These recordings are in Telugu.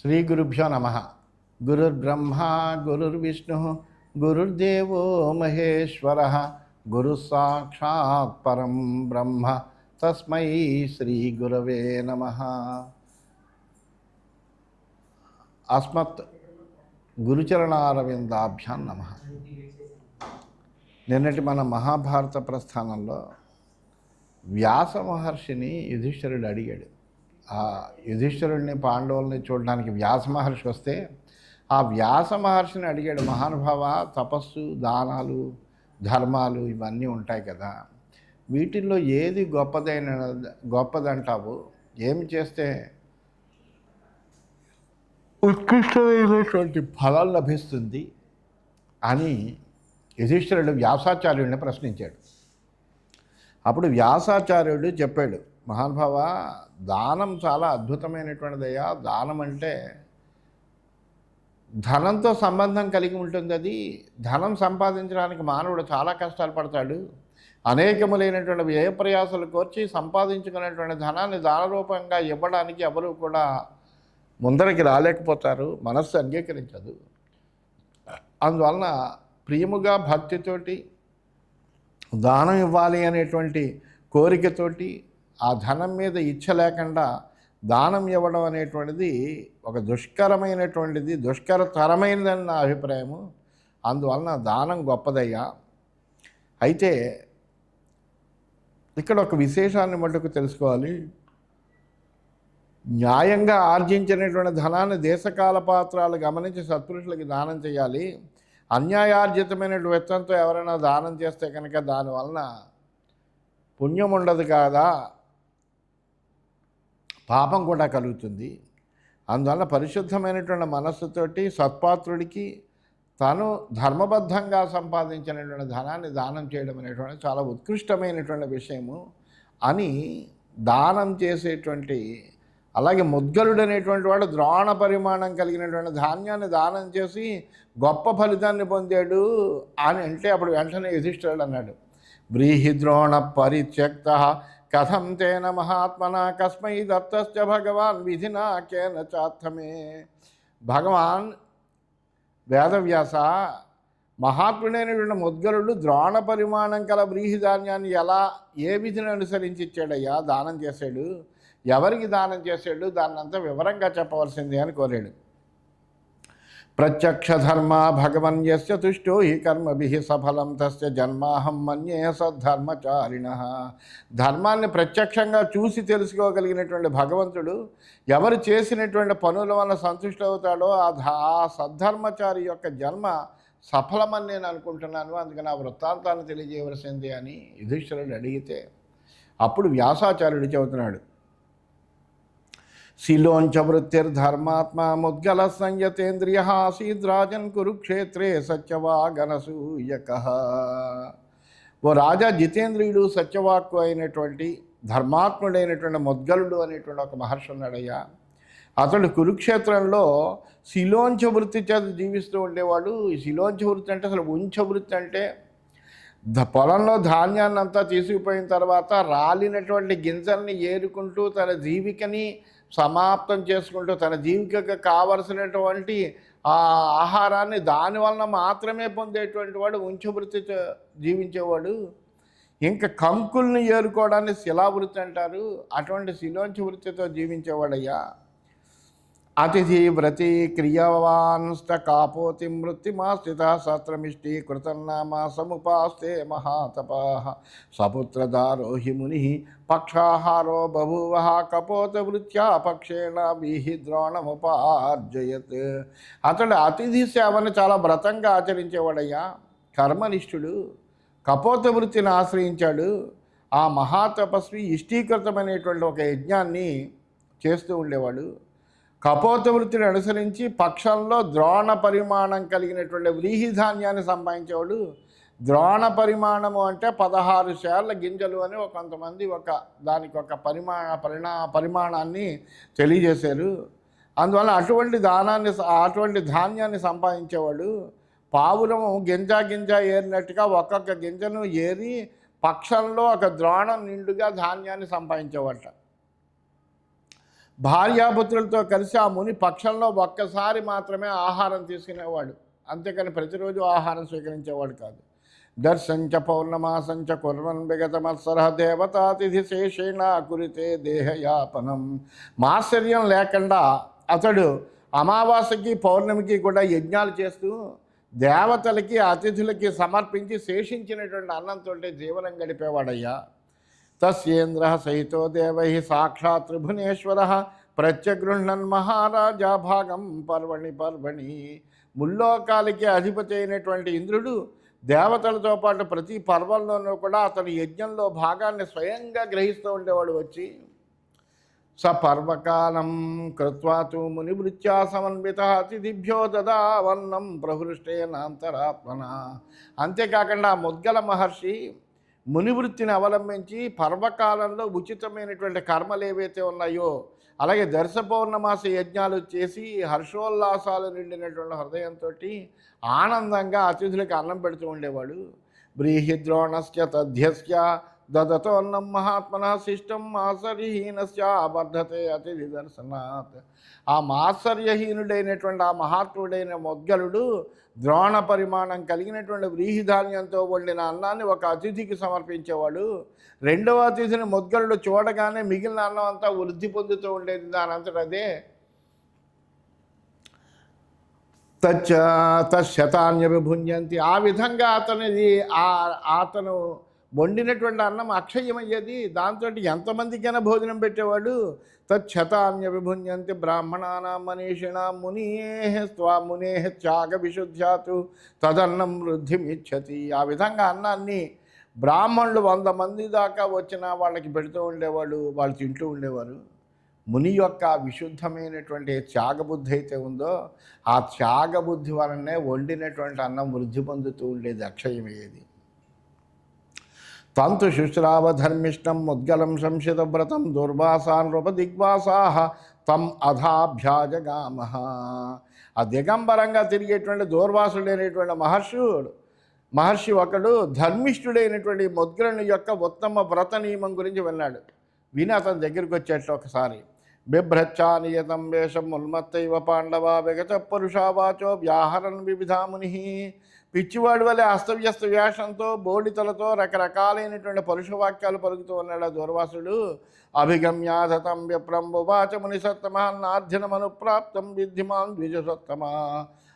శ్రీ గురుభ్యో నమ. గురుర్బ్రహ్మ గురుర్విష్ణు గురుర్దేవో మహేశ్వర గురు సాక్షాత్ పరం బ్రహ్మ తస్మై శ్రీ గురవే నమ. అస్మత్ గురుచరణారవిందాభ్యాం నమ. నిన్నటి మన మహాభారత ప్రస్థానంలో వ్యాస మహర్షిని యుధిష్ఠిరుడు అడిగాడు. ఆ యుధిష్ఠిరుడిని పాండవుల్ని చూడడానికి వ్యాస మహర్షి వస్తే ఆ వ్యాస మహర్షిని అడిగాడు, మహానుభావ, తపస్సు, దానాలు, ధర్మాలు ఇవన్నీ ఉంటాయి కదా, వీటిల్లో ఏది గొప్పదంటావు? ఏమి చేస్తే ఉత్కృష్టమైనటువంటి ఫలం లభిస్తుంది అని యుధిష్ఠిరుడు వ్యాసాచార్యుడిని ప్రశ్నించాడు. అప్పుడు వ్యాసాచార్యుడు చెప్పాడు, మహానుభావ, దానం చాలా అద్భుతమైనటువంటిదయ్యా. దానం అంటే ధనంతో సంబంధం కలిగి ఉంటుంది. అది ధనం సంపాదించడానికి మానవుడు చాలా కష్టాలు పడతాడు. అనేకములైనటువంటి వ్యయ ప్రయాసాలు కోర్చి సంపాదించుకునేటువంటి ధనాన్ని దాన రూపంగా ఇవ్వడానికి ఎవరు కూడా ముందరికి రాలేకపోతారు, మనస్సు అంగీకరించదు. అందువలన ప్రియముగా భక్తితోటి దానం ఇవ్వాలి అనేటువంటి కోరికతోటి ఆ ధనం మీద ఇచ్చ లేకుండా దానం ఇవ్వడం అనేటువంటిది ఒక దుష్కరతరమైనదని నా అభిప్రాయము. అందువలన దానం గొప్పదయ్యా. అయితే ఇక్కడ ఒక విశేషాన్ని మటుకు తెలుసుకోవాలి. న్యాయంగా ఆర్జించినటువంటి ధనాన్ని దేశకాల పాత్రాలు గమనించి సత్పురుషులకి దానం చేయాలి. అన్యాయార్జితమైన విత్తంతో ఎవరైనా దానం చేస్తే కనుక దానివలన పుణ్యం ఉండదు కాదా, పాపం కూడా కలుగుతుంది. అందువల్ల పరిశుద్ధమైనటువంటి మనస్సుతోటి సత్పాత్రుడికి తాను ధర్మబద్ధంగా సంపాదించినటువంటి ధనాన్ని దానం చేయడం అనేటువంటి చాలా ఉత్కృష్టమైనటువంటి విషయము అని దానం చేసేటువంటి, అలాగే ముద్గలుడు అనేటువంటి వాడు ద్రోణ పరిమాణం కలిగినటువంటి ధాన్యాన్ని దానం చేసి గొప్ప ఫలితాన్ని పొందాడు అని అంటే అప్పుడు వెంటనే యుధిష్ఠిరుడు అన్నాడు, వ్రీహి ద్రోణ పరిత్యక్త కథం తేన మహాత్మన కస్మై దత్తశ్చ భగవాన్ విధినా కేన చాత్తమే. భగవాన్ వేదవ్యాస, మహాత్ముడైనటువంటి ముద్గలుడు ద్రోణ పరిమాణం కల వ్రీహి ధాన్యాన్ని ఏ విధిని అనుసరించి ఇచ్చాడయ్యా, దానం చేశాడు, ఎవరికి దానం చేశాడు, దాన్నంతా వివరంగా చెప్పవలసింది అని కోరాడు. ప్రత్యక్ష ధర్మ భగవన్యస్య తుష్టో హి కర్మభిః సఫలం తస్య జన్మాహం మన్యే సద్ధర్మచారిణః. ధర్మాన్ని ప్రత్యక్షంగా చూసి తెలుసుకోగలిగినటువంటి భగవంతుడు ఎవరు చేసినటువంటి పనుల వల్ల సంతుష్టి అవుతాడో ఆ సద్ధర్మచారి యొక్క జన్మ సఫలమని నేను అనుకుంటున్నాను, అందుకని ఆ వృత్తాంతాన్ని తెలియజేయవలసింది అని యుధిష్ఠిరుడు అడిగితే అప్పుడు వ్యాసాచార్యుడు చెబుతున్నాడు, శిలోంచ వృత్తిర్ధర్మాత్మ ముద్గల సంయతేంద్రియ ఆసీద్రాజన్ కురుక్షేత్రే సత్యవాగనసూయక. ఓ రాజా, జితేంద్రియుడు సత్యవాక్కు అయినటువంటి ధర్మాత్ముడైనటువంటి ముద్గలుడు అనేటువంటి ఒక మహర్షి ఉన్నాడయ్యా. అతడు కురుక్షేత్రంలో శిలోంచ వృత్తి చేత జీవిస్తూ ఉండేవాడు. ఈ శిలోంచ వృత్తి అంటే అసలు ఉంచ వృత్తి అంటే పొలంలో ధాన్యాన్ని అంతా తీసుకుపోయిన తర్వాత రాలినటువంటి గింజల్ని ఏరుకుంటూ తన జీవికని సమాప్తం చేసుకుంటూ తన జీవికకు కావలసినటువంటి ఆ ఆహారాన్ని దాని వలన మాత్రమే పొందేటువంటి వాడు ఉంచవృత్తితో జీవించేవాడు. ఇంకా కంకుల్ని ఏరుకోవడాన్ని శిలావృత్తి అంటారు. అటువంటి శిలోంచ వృత్తితో జీవించేవాడయ్యా. అతిథి వ్రతి క్రియవాన్స్త కాపోతి మృత్తిమాస్థిత సత్రమిష్టి కృతన్నామ సముపాస్తే మహాతపా సపుత్రదారో హి ముని పక్షాహారో బభూవ కపోత వృత్యా పక్షేణ వీహి ద్రోణముపార్జయత్. అతడు అతిథి సేవను చాలా వ్రతంగా ఆచరించేవాడయ్యా. కర్మనిష్ఠుడు, కపోత వృత్తిని ఆశ్రయించాడు. ఆ మహాతపస్వి ఇష్టీకృతమైనటువంటి ఒక యజ్ఞాన్ని చేస్తూ ఉండేవాడు. కపోత వృత్తిని అనుసరించి పక్షంలో ద్రోణ పరిమాణం కలిగినటువంటి వ్రీహి ధాన్యాన్ని సంపాదించేవాడు. ద్రోణ పరిమాణము అంటే 16 శార్ల గింజలు అని కొంతమంది దానికి ఒక పరిమాణాన్ని తెలియజేశారు. అందువల్ల అటువంటి ధాన్యాన్ని సంపాదించేవాడు. పావురము గింజ ఏరినట్టుగా ఒక్కొక్క గింజను ఏరి పక్షంలో ఒక ద్రోణం నిండుగా ధాన్యాన్ని సంపాదించేవాట. భార్యాపుత్రులతో కలిసి ఆ ముని పక్షంలో ఒక్కసారి మాత్రమే ఆహారం తీసుకునేవాడు, అంతేకాని ప్రతిరోజు ఆహారం స్వీకరించేవాడు కాదు. దర్శంచ పౌర్ణమాసంచ కుర్వన్ విగతమత్సర దేవతాతిథి శేషేణ కురితే దేహయాపనం. మాత్సర్యం లేకుండా అతడు అమావాస్యకి పౌర్ణమికి కూడా యజ్ఞాలు చేస్తూ దేవతలకి అతిథులకి సమర్పించి శేషించినటువంటి అన్నంతో జీవనం గడిపేవాడయ్యా. తస్యేంద్ర సహితో దేవై సాక్షాత్ త్రిభువనేశ్వర ప్రత్యగృహ్ణన్ మహారాజా భాగం పర్వణి పర్వణి. ముల్లోకాలకి అధిపతి అయినటువంటి ఇంద్రుడు దేవతలతో పాటు ప్రతి పర్వంలోనూ కూడా అతని యజ్ఞంలో భాగాన్ని స్వయంగా గ్రహిస్తూ ఉండేవాడు. వచ్చి స పర్వకాలం కృత్వా తు మునివృత్యా సమన్విత అతిథిభ్యో దదావన్నం ప్రహృష్టేనాంతరాత్మన. అంతేకాకుండా ముద్గల మహర్షి మునివృత్తిని అవలంబించి పర్వకాలంలో ఉచితమైనటువంటి కర్మలు ఏవైతే ఉన్నాయో, అలాగే దర్శ పౌర్ణమాస యజ్ఞాలు చేసి హర్షోల్లాసాలు నిండినటువంటి హృదయంతో ఆనందంగా అతిథులకు అన్నం పెడుతూ ఉండేవాడు. బ్రీహిద్రోణస్య తథ్యస్య దదతోన్నం మహాత్మన శిష్టం మాత్సర్యహీనస్య అబద్ధతే అతిథి దర్శనాత్. ఆ మాత్సర్యహీనుడైనటువంటి ఆ మహాత్ముడైన ముద్గలుడు ద్రోణ పరిమాణం కలిగినటువంటి వ్రీహిధాన్యంతో వండిన అన్నాన్ని ఒక అతిథికి సమర్పించేవాడు. రెండవ అతిథిని ముద్గలుడు చూడగానే మిగిలిన అన్నం అంతా వృద్ధి పొందుతూ ఉండేది దానంతట అదే. తశతాన్యభిభుంజంతి. ఆ విధంగా అతను వండినటువంటి అన్నం అక్షయమయ్యేది. దాంతో ఎంతమందికైనా భోజనం పెట్టేవాడు. తచ్చతాన్యభిభుంజంతి బ్రాహ్మణానాం మనీషిణాం మునే త్యాగ విశుద్ధ్యాతు తదన్నం వృద్ధిమిచ్చతి. ఆ విధంగా అన్నాన్ని బ్రాహ్మణులు 100 మంది దాకా వచ్చిన వాళ్ళకి పెడుతూ ఉండేవాడు, వాళ్ళు తింటూ ఉండేవారు. ముని యొక్క విశుద్ధమైనటువంటి త్యాగబుద్ధి అయితే ఉందో ఆ త్యాగబుద్ధి వలనే వండినటువంటి అన్నం వృద్ధి పొందుతూ ఉండేది, అక్షయమయ్యేది. తంతు శుశ్రావధర్మిష్టం ముద్గలం సంశితవ్రతం దుర్వాసాన్ రూపదిగ్వాసా తం అధాభ్యాజగామ. ఆ దిగంబరంగా తిరిగేటువంటి దూర్వాసుడైనటువంటి మహర్షి ఒకడు ధర్మిష్ఠుడైనటువంటి ముద్గలుని యొక్క ఉత్తమ వ్రత నియమం గురించి విన్నాడు. విని అతని దగ్గరికి వచ్చేట్లు ఒకసారి బిభ్రచ్చానియతం వేషం ఉన్మత్తైవ పాండవ విగత పురుషావాచో వ్యాహరన్ వివిధాముని. పిచ్చివాడి వలె అస్తవ్యస్త వేషంతో బోడితలతో రకరకాలైనటువంటి పరుషవాక్యాలు పలుకుతూ ఉన్నాడు ఆ దూర్వాసుడు. అభిగమ్యాధతం విప్రంబువాచ ముని సత్తమాన్నార్జనమనుప్రాప్తం విద్ధిమాన్ ద్విజసత్తమ.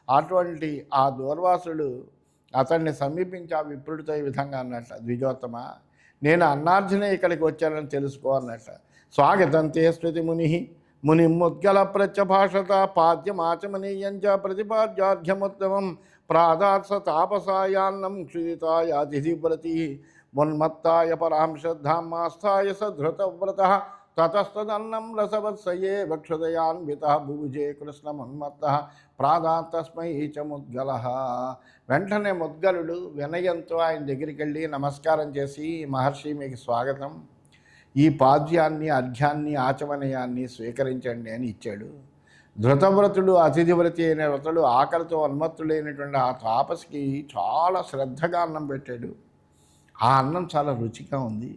అటువంటి ఆ దూర్వాసుడు అతన్ని సమీపించి ఆ విప్రుడితో ఈ విధంగా అన్నట్ట, ద్విజోత్తమ, నేను అన్నార్జునే ఇక్కడికి వచ్చానని తెలుసుకో అన్నట్ట. స్వాగతంతే స్మృతి ముని ముద్గల ప్రత్యభాషత పాద్యమాచమనీయంచ ప్రతిపాద్యార్ఘ్యముత్తమం ప్రాదాత్స తాపసాయాన్నం క్షుదితాయ అతిథివ్రతి మున్మత్తాయ పరాం శ్రద్ధామాస్థాయ సధృతవ్రత తతస్తదన్నం రసవత్సయే వక్షుదయాన్విత భుభుజే కృష్ణమున్మత్త ప్రాదాత్తస్మై చ ముద్గల. వెంటనే ముద్గలుడు వినయంతో ఆయన దగ్గరికి వెళ్ళి నమస్కారం చేసి, మహర్షి మీకు స్వాగతం, ఈ పాద్యాన్ని అర్ఘ్యాన్ని ఆచమనయాన్ని స్వీకరించండి అని ఇచ్చాడు. ధృతవ్రతుడు అతిథివ్రతి అయిన వ్రతుడు ఆకలితో ఉన్మత్తుడైనటువంటి ఆ తాపసికి చాలా శ్రద్ధగా అన్నం పెట్టాడు. ఆ అన్నం చాలా రుచిగా ఉంది.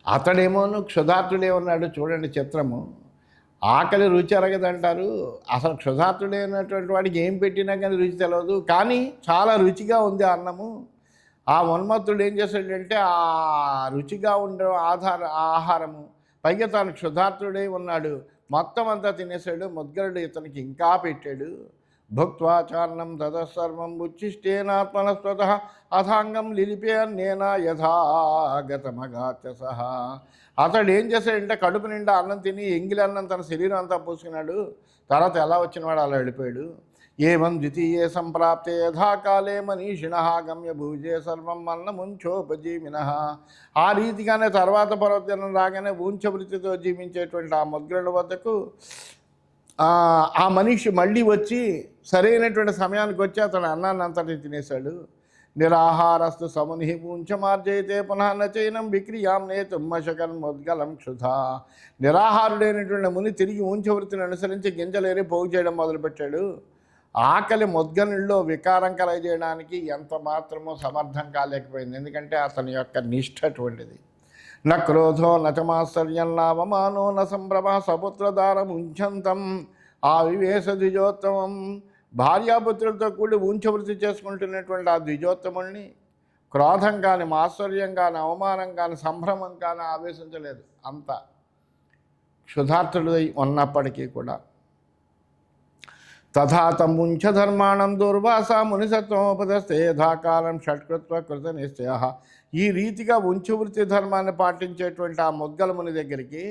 అతడేమోను క్షుధార్తుడే ఉన్నాడు. చూడండి చిత్రము, ఆకలి రుచి అరగదంటారు. అసలు క్షుధార్తుడైనటువంటి వాడికి ఏం పెట్టినా కానీ రుచి తెలియదు, కానీ చాలా రుచిగా ఉంది ఆ అన్నము. ఆ ఉన్మత్తుడు ఏం చేశాడంటే ఆ రుచిగా ఉండే ఆహారము, పైగా తాను క్షుధార్తుడై ఉన్నాడు, మొత్తం అంతా తినేశాడు. ముద్గలుడు ఇతనికి ఇంకా పెట్టాడు. భుక్త్వాచారణం తతసర్వం ఉచ్చిష్టేనాత్మనస్వత అథాంగం లిలిపే అన్నేనా యథాగతమగాత్య సహా. అతడు ఏం చేశాడంటే కడుపు నిండా అన్నం తిని ఎంగిలి అన్నం తన శరీరం అంతా పూసుకున్నాడు. తర్వాత ఎలా వచ్చినవాడు అలా వెళ్ళిపోయాడు. ఏవం ద్వితీయే సంప్రాప్తే యథాకాలే మనీషిణ గమ్య భూజే సర్వం అన్నముంచోపజీవిన. ఆ రీతిగానే తర్వాత పర్వదినం రాగానే ఊంచవృత్తితో జీవించేటువంటి ఆ ముద్గలుడి వద్దకు ఆ మనిషి మళ్ళీ వచ్చి సరైనటువంటి సమయానికి వచ్చి అతను అన్నాన్ని అంతటి తినేశాడు. నిరాహారస్తు సముని ఊంచమార్జయితే పునః నచైనం విక్రియాం నేతుమ్మశకన్ ముద్గలం క్షుధా. నిరాహారుడైనటువంటి ముని తిరిగి ఊంచవృత్తిని అనుసరించి గింజలేరి పోగు చేయడం మొదలుపెట్టాడు. ఆకలి ముద్గనుల్లో వికారం కలగజేయడానికి ఎంత మాత్రమో సమర్థం కాలేకపోయింది. ఎందుకంటే అతని యొక్క నిష్ఠ అటువంటిది. న క్రోధో నచమాశ్చర్యం నావమానో న సంభ్రమ సపుత్రదారముంఛంతం ఆ వివేశ ద్విజోత్తమం. భార్యాపుత్రులతో కూడి ఉంచవృత్తి చేసుకుంటున్నటువంటి ఆ ద్విజోత్తముల్ని క్రోధం కానీ, ఆశ్చర్యం కానీ, అవమానం కానీ, సంభ్రమం కానీ ఆవేశించలేదు. అంత క్షుధార్థుడై ఉన్నప్పటికీ కూడా తథా తముంచ ధర్మాణం దుర్వాస మునిసత్వోపదస్తే యథాకాలం షట్కృత్వ కృత నిశ్చయ. ఈ రీతిగా ఉంచవృత్తి ధర్మాన్ని పాటించేటువంటి ఆ ముద్గల ముని దగ్గరికి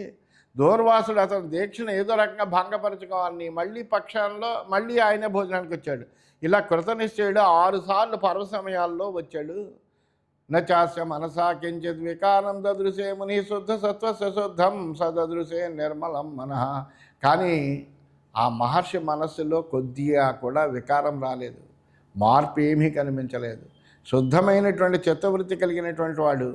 దూర్వాసుడు అతను దీక్షను ఏదో రకంగా భంగపరచుకోవాలని మళ్ళీ పక్షాల్లో మళ్ళీ ఆయనే భోజనానికి వచ్చాడు. ఇలా కృత నిశ్చయుడు 6 సార్లు పర్వ సమయాల్లో వచ్చాడు. నచాస్య మనసా కించిత్ వికారం దదృశే ముని శుద్ధ సత్వస్య శుద్ధం సదృశే నిర్మలం మనః. కానీ ఆ మహర్షి మనస్సులో కొద్దిగా కూడా వికారం రాలేదు, మార్పు ఏమీ కనిపించలేదు. శుద్ధమైనటువంటి చిత్తవృత్తి కలిగినటువంటి వాడు.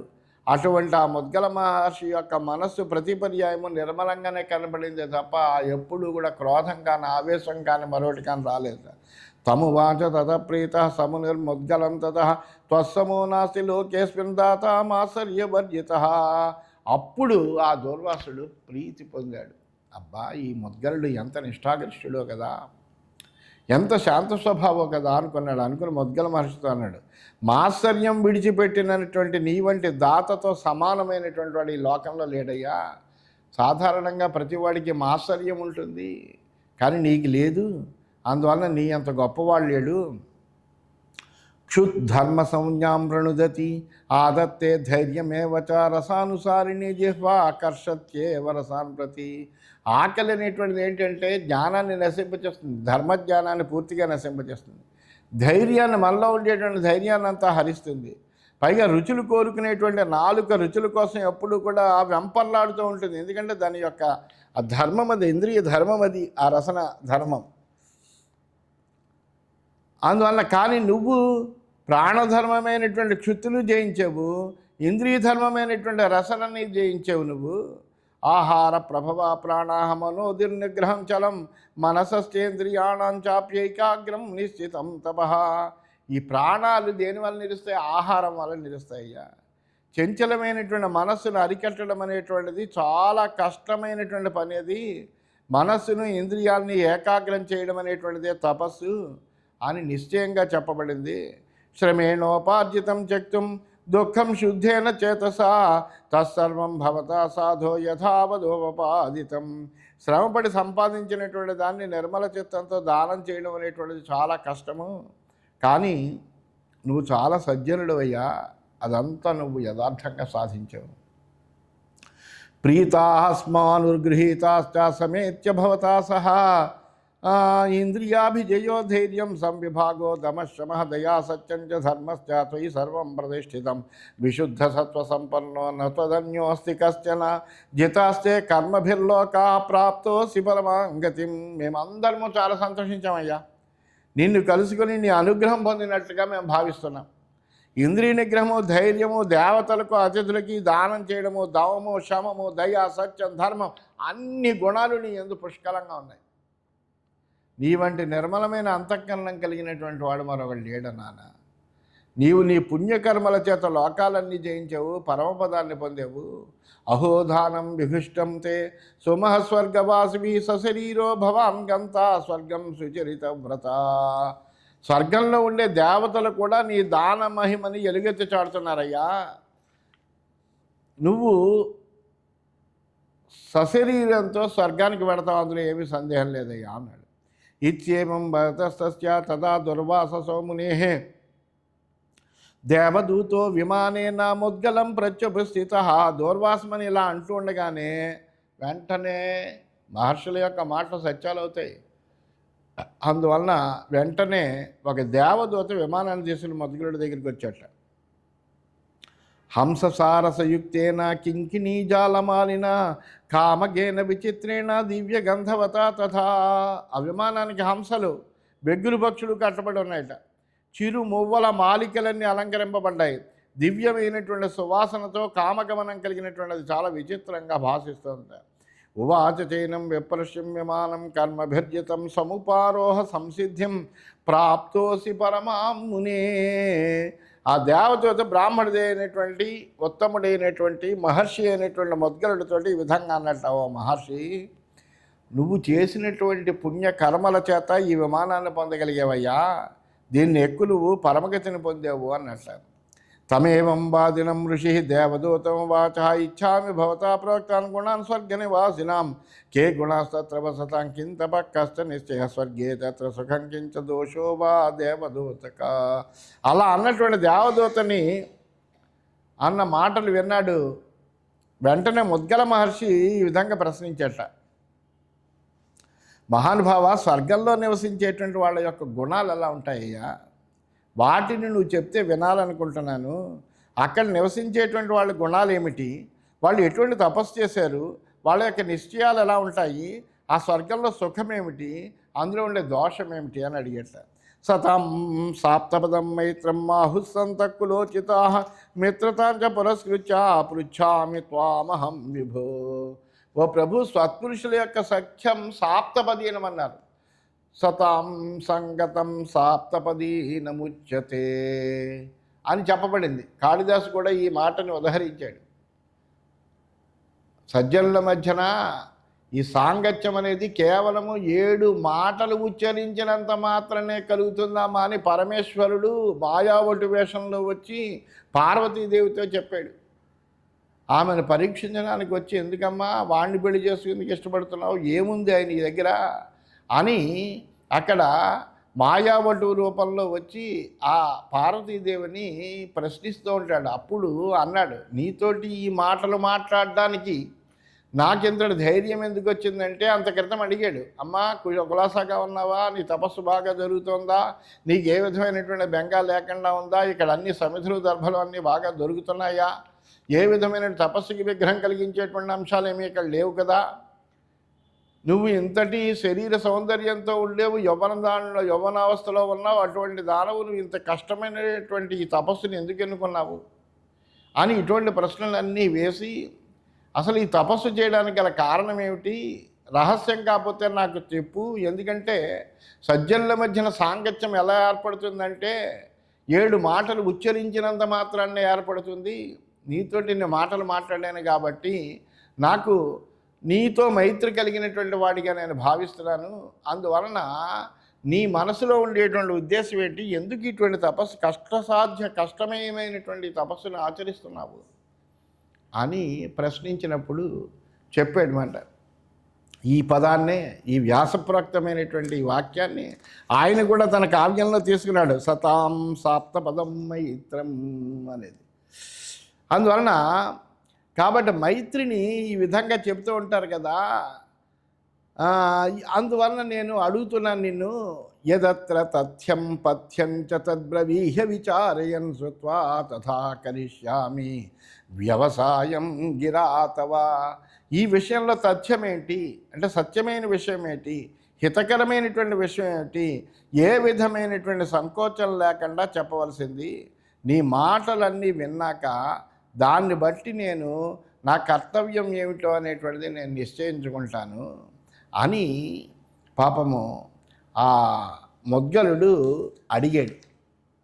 అటువంటి ఆ ముద్గల మహర్షి యొక్క మనస్సు ప్రతి పర్యాయము నిర్మలంగానే కనబడిందే తప్ప ఎప్పుడూ కూడా క్రోధం కానీ, ఆవేశం కానీ, మరొకటి కానీ రాలేదు. తమువాచ తత ప్రీత సమునిర్ముద్గలం తత త్వస్సమో నాస్తి లోకేస్మిన్ దాతామాశ్చర్యవర్జిత. అప్పుడు ఆ దూర్వాసుడు ప్రీతి పొందాడు. అబ్బా, ఈ ముద్గలుడు ఎంత నిష్ఠాగరిష్ఠుడో కదా, ఎంత శాంత స్వభావో కదా అనుకున్నాడు. అనుకుని ముద్గల మహర్షితో అన్నాడు, మాత్సర్యం విడిచిపెట్టినటువంటి నీ వంటి దాతతో సమానమైనటువంటి వాడు ఈ లోకంలో లేడయ్యా. సాధారణంగా ప్రతివాడికి మాత్సర్యం ఉంటుంది, కానీ నీకు లేదు. అందువలన నీ అంత గొప్పవాడు లేడు. క్షుద్ధర్మ సంజ్ఞాం ప్రణుదతి ఆదత్తే ధైర్యమేవచ రసానుసారిణి జిహ్వా ఆకర్షత్యేవ రసాన్ ప్రతి. ఆకలి అనేటువంటిది ఏంటంటే జ్ఞానాన్ని నశింపచేస్తుంది, ధర్మజ్ఞానాన్ని పూర్తిగా నశింపచేస్తుంది. ధైర్యాన్ని, మనలో ఉండేటువంటి ధైర్యాన్ని అంతా హరిస్తుంది. పైగా రుచులు కోరుకునేటువంటి నాలుక రుచుల కోసం ఎప్పుడూ కూడా వెంపర్లాడుతూ ఉంటుంది. ఎందుకంటే దాని యొక్క ఆ ధర్మం అది, ఇంద్రియ ధర్మం అది, ఆ రసన ధర్మం. అందువల్ల కానీ నువ్వు ప్రాణధర్మమైనటువంటి క్షుత్తులు జయించావు, ఇంద్రియ ధర్మమైనటువంటి రసనని జయించావు నువ్వు. ఆహార ప్రభవ ప్రాణాహమనోదిర్నిగ్రహం చలం మనసస్థేంద్రియాణం చాప్యైకాగ్రం నిశ్చితం తపః. ఈ ప్రాణాలు దేనివల్ల నిలుస్తాయి? ఆహారం వల్ల నిలుస్తాయ్యా. చంచలమైనటువంటి మనస్సును అరికట్టడం అనేటువంటిది చాలా కష్టమైనటువంటి పని. అది మనస్సును, ఇంద్రియాలని ఏకాగ్రం చేయడం అనేటువంటిదే తపస్సు అని నిశ్చయంగా చెప్పబడింది. శ్రమేణోపార్జితం త్యక్తుం దుఃఖం శుద్ధేన చేతసా తత్సర్వం భవతా సాధో యథావధోపాదితం. శ్రమపడి సంపాదించినటువంటి దాన్ని నిర్మల చిత్తంతో దానం చేయడం అనేటువంటిది చాలా కష్టము. కానీ నువ్వు చాలా సజ్జనుడు అయ్యా, అదంతా నువ్వు యథార్థంగా సాధించావు. ప్రీతాస్మానుర్గృహీతాశ్చ సమేత్య భవతా సహా ఇంద్రియాభిజయో ధైర్యం సంవిభాగో దమశ్రమ దయా సత్యం చ ధర్మశ్చ త్వయి సర్వం ప్రతిష్ఠితం విశుద్ధ సత్వసంపన్నో నత్వదన్యోస్తి కశ్చన జితాస్తే కర్మభిర్లోకా ప్రాప్తోసి పరమాంగతిం. మేమందరము చాలా సంతోషించామయ్యా, నిన్ను కలుసుకొని నీ అనుగ్రహం పొందినట్లుగా మేము భావిస్తున్నాం. ఇంద్రియ నిగ్రహము, ధైర్యము, దేవతలకు అతిథులకి దానం చేయడము, దవము, శమము, దయ, సత్యం, ధర్మం అన్ని గుణాలు నీ యందు పుష్కలంగా ఉన్నాయి. నీ వంటి నిర్మలమైన అంతఃకరణం కలిగినటువంటి వాడు మరొకడు లేడు నాన్న. నీవు నీ పుణ్యకర్మల చేత లోకాలన్నీ జయించావు, పరమపదాన్ని పొందావు. అహోధానం విభుష్టం తే సుమః స్వర్గవాసివి సశరీరో భవాన్ గంతా స్వర్గం సుచరిత వ్రత. స్వర్గంలో ఉండే దేవతలు కూడా నీ దాన మహిమని ఎలుగెత్తి చాడుతున్నారయ్యా. నువ్వు సశరీరంతో స్వర్గానికి వెడతావు, అందులో ఏమీ సందేహం లేదయ్యా అన్నాడు. ఇత్యేవం భరతస్తస్య తదా దుర్వాససో మునేః దేవదూతో విమానేన ముద్గలం ప్రత్యుపస్థితః. దూర్వాసమని ఇలా అంటూ ఉండగానే వెంటనే మహర్షుల యొక్క మాటలు సత్యాలు అవుతాయి. అందువలన వెంటనే ఒక దేవదూత విమానాన్ని తీసుకుని ముద్గలుడి దగ్గరికి వచ్చాట. హంససారసయుక్తేన కింకిణీ జాలమాలిన కామగేన విచిత్రేణ దివ్య గంధవత తథా. ఆ విమానానికి హంసలు, బెగ్గులు పక్షులు కట్టబడి ఉన్నాయట. చిరు మువ్వల మాలికలన్నీ అలంకరింపబడ్డాయి. దివ్యమైనటువంటి సువాసనతో కామగమనం కలిగినటువంటిది చాలా విచిత్రంగా భాషిస్తుంది. ఉవాచ చైనం విప్రశ్యం విమానం కర్మభిర్జితం సముపారోహ సంసిద్ధిం ప్రాప్తోసి పరమాం మునే. ఆ దేవదూత బ్రాహ్మణుడి అయినటువంటి ఉత్తముడైనటువంటి మహర్షి అయినటువంటి మొద్గలుడితోటి ఈ విధంగా అన్నట్టు, ఓ మహర్షి, నువ్వు చేసినటువంటి పుణ్య కర్మల చేత ఈ విమానాన్ని పొందగలిగేవయ్యా, దీన్ని ఎక్కువ నువ్వు పరమగతిని పొందావు అన్నట్టు. తమేవం వాదినం ఋషి దేవదూతం వాచ ఇచ్చామి భవతా ప్రోక్తాన్ గుణాన్ స్వర్గ నివాసినాం కే గుణాస్తత్ర వసతాం కింత పక్కస్త నిశ్చయ స్వర్గే తత్ర సుఖం కించ దోషో వా దేవదూతక. అలా అన్నటువంటి దేవదూతని అన్న మాటలు విన్నాడు. వెంటనే ముద్గల మహర్షి ఈ విధంగా ప్రశ్నించట, మహానుభావ, స్వర్గంలో నివసించేటువంటి వాళ్ళ యొక్క గుణాలు ఎలా ఉంటాయ్యా? వాటిని నువ్వు చెప్తే వినాలనుకుంటున్నాను. అక్కడ నివసించేటువంటి వాళ్ళ గుణాలు ఏమిటి, వాళ్ళు ఎటువంటి తపస్సు చేశారు, వాళ్ళ యొక్క నిశ్చయాలు ఎలా ఉంటాయి, ఆ స్వర్గంలో సుఖం ఏమిటి, అందులో ఉండే దోషం ఏమిటి అని అడిగేట. సతాం సాప్తపదం మైత్రం మాహుస్సంతక్కులోచితా మిత్రతాంచ పురస్కృత్య పృచ్ఛామి త్వామహం విభో. ఓ ప్రభు, సత్పురుషుల యొక్క సఖ్యం సాప్తపదీనమన్నారు. సతాం సంగతం సాప్తపదీనముచ్యతే అని చెప్పబడింది. కాళిదాసు కూడా ఈ మాటని ఉదహరించాడు. సజ్జనుల మధ్యన ఈ సాంగత్యం అనేది కేవలము 7 మాటలు ఉచ్చరించినంత మాత్రమే కలుగుతుందమ్మా అని పరమేశ్వరుడు మాయావటి వేషంలో వచ్చి పార్వతీదేవితో చెప్పాడు. ఆమెను పరీక్షించడానికి వచ్చి, ఎందుకమ్మా వాణ్ణి పెళ్లి చేసుకుందుకు ఇష్టపడుతున్నావు, ఏముంది ఆయన నీ దగ్గర అని అక్కడ మాయావటు రూపంలో వచ్చి ఆ పార్వతీదేవిని ప్రశ్నిస్తూ ఉంటాడు. అప్పుడు అన్నాడు, నీతోటి ఈ మాటలు మాట్లాడడానికి నాకెంతటి ధైర్యం ఎందుకు వచ్చిందంటే, అంత క్రితం అడిగాడు, అమ్మా కులాసాగా ఉన్నావా, నీ తపస్సు బాగా జరుగుతుందా, నీకు ఏ విధమైనటువంటి బెంగా లేకుండా ఉందా, ఇక్కడ అన్ని సమిధులు దర్భలు అన్నీ బాగా దొరుకుతున్నాయా, ఏ విధమైన తపస్సుకి విగ్రహం కలిగించేటువంటి అంశాలు ఏమీ ఇక్కడ లేవు కదా, నువ్వు ఇంతటి శరీర సౌందర్యంతో ఉండేవు, యవ్వనావస్థలో ఉన్నావు, అటువంటి దానవు నువ్వు ఇంత కష్టమైనటువంటి ఈ తపస్సుని ఎందుకు ఎన్నుకున్నావు అని ఇటువంటి ప్రశ్నలన్నీ వేసి, అసలు ఈ తపస్సు చేయడానికి గల కారణం ఏమిటి, రహస్యం కాకపోతే నాకు చెప్పు, ఎందుకంటే సజ్జనుల మధ్యన సాంగత్యం ఎలా ఏర్పడుతుందంటే 7 మాటలు ఉచ్చరించినంత మాత్రాన్నే ఏర్పడుతుంది. నీతోటి నేను మాటలు మాట్లాడాను కాబట్టి నాకు నీతో మైత్రి కలిగినటువంటి వాడిగా నేను భావిస్తున్నాను. అందువలన నీ మనసులో ఉండేటువంటి ఉద్దేశం ఏంటి, ఎందుకు ఇటువంటి తపస్సు కష్టమయమైనటువంటి తపస్సును ఆచరిస్తున్నావు అని ప్రశ్నించినప్పుడు చెప్పాడు మాట. ఈ పదాన్నే, ఈ వ్యాసప్రోక్తమైనటువంటి ఈ వాక్యాన్ని ఆయన కూడా తన కావ్యంలో తీసుకున్నాడు. సతాం సాప్తపదం మైత్రం అనేది. అందువలన కాబట్టి మైత్రిని ఈ విధంగా చెప్తూ ఉంటారు కదా. అందువలన నేను అడుగుతున్నాను నిన్ను, యదత్ర తథ్యం పథ్యం చ తద్బ్రవీహ్య విచారయన్ శ్రుత్వా తథా కరిష్యామి వ్యవసాయం గిరాతవా. ఈ విషయంలో తథ్యం ఏంటి అంటే, సత్యమైన విషయం ఏంటి, హితకరమైనటువంటి విషయం ఏంటి, ఏ విధమైనటువంటి సంకోచం లేకుండా చెప్పవలసింది. నీ మాటలన్నీ విన్నాక దాన్ని బట్టి నేను నా కర్తవ్యం ఏమిటో అనేటువంటిది నేను నిశ్చయించుకుంటాను అని పాపము ఆ మొద్గలుడు అడిగాడు.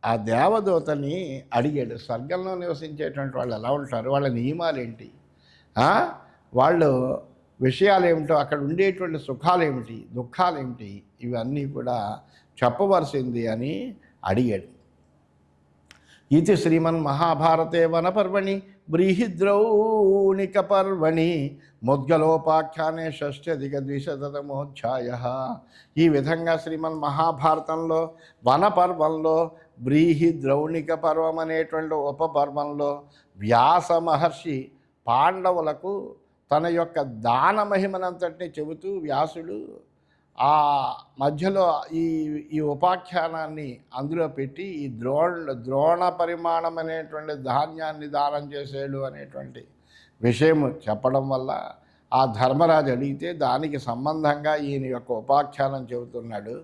ఆ దేవదూతని అడిగాడు, స్వర్గంలో నివసించేటువంటి వాళ్ళు ఎలా ఉంటారు, వాళ్ళ నియమాలు ఏంటి, వాళ్ళు విషయాలు ఏమిటో, అక్కడ ఉండేటువంటి సుఖాలు ఏమిటి, దుఃఖాలు ఏమిటి, ఇవన్నీ కూడా చెప్పవలసింది అని అడిగాడు. ఇది శ్రీమన్మహాభారతే వనపర్వణి బ్రీహిద్రౌణిక పర్వణి ముద్గలోపాఖ్యానే షష్ఠ్యధిక-ద్విశతమోధ్యాయ. ఈ విధంగా శ్రీమన్మహాభారతంలో వనపర్వంలో బ్రీహిద్రౌణిక పర్వం అనేటువంటి ఉపపర్వంలో వ్యాస మహర్షి పాండవులకు తన యొక్క దాన మహిమనంతటినీ చెబుతూ వ్యాసుడు ఆ మధ్యలో ఈ ఉపాఖ్యానాన్ని అందులో పెట్టి ఈ ద్రోణ పరిమాణం అనేటువంటి ధాన్యాన్ని దానం చేసేడు అనేటువంటి విషయం చెప్పడం వల్ల ఆ ధర్మరాజు అడిగితే దానికి సంబంధంగా ఈయన యొక్క ఉపాఖ్యానం చెబుతున్నాడు.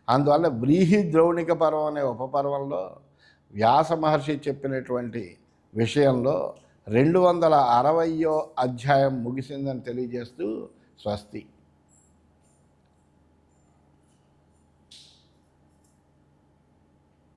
అందువల్ల బ్రీహిద్రౌణిక పర్వం అనే ఉపపర్వంలో వ్యాస మహర్షి చెప్పినటువంటి విషయంలో 260వ అధ్యాయం ముగిసిందని తెలియజేస్తూ స్వస్తి.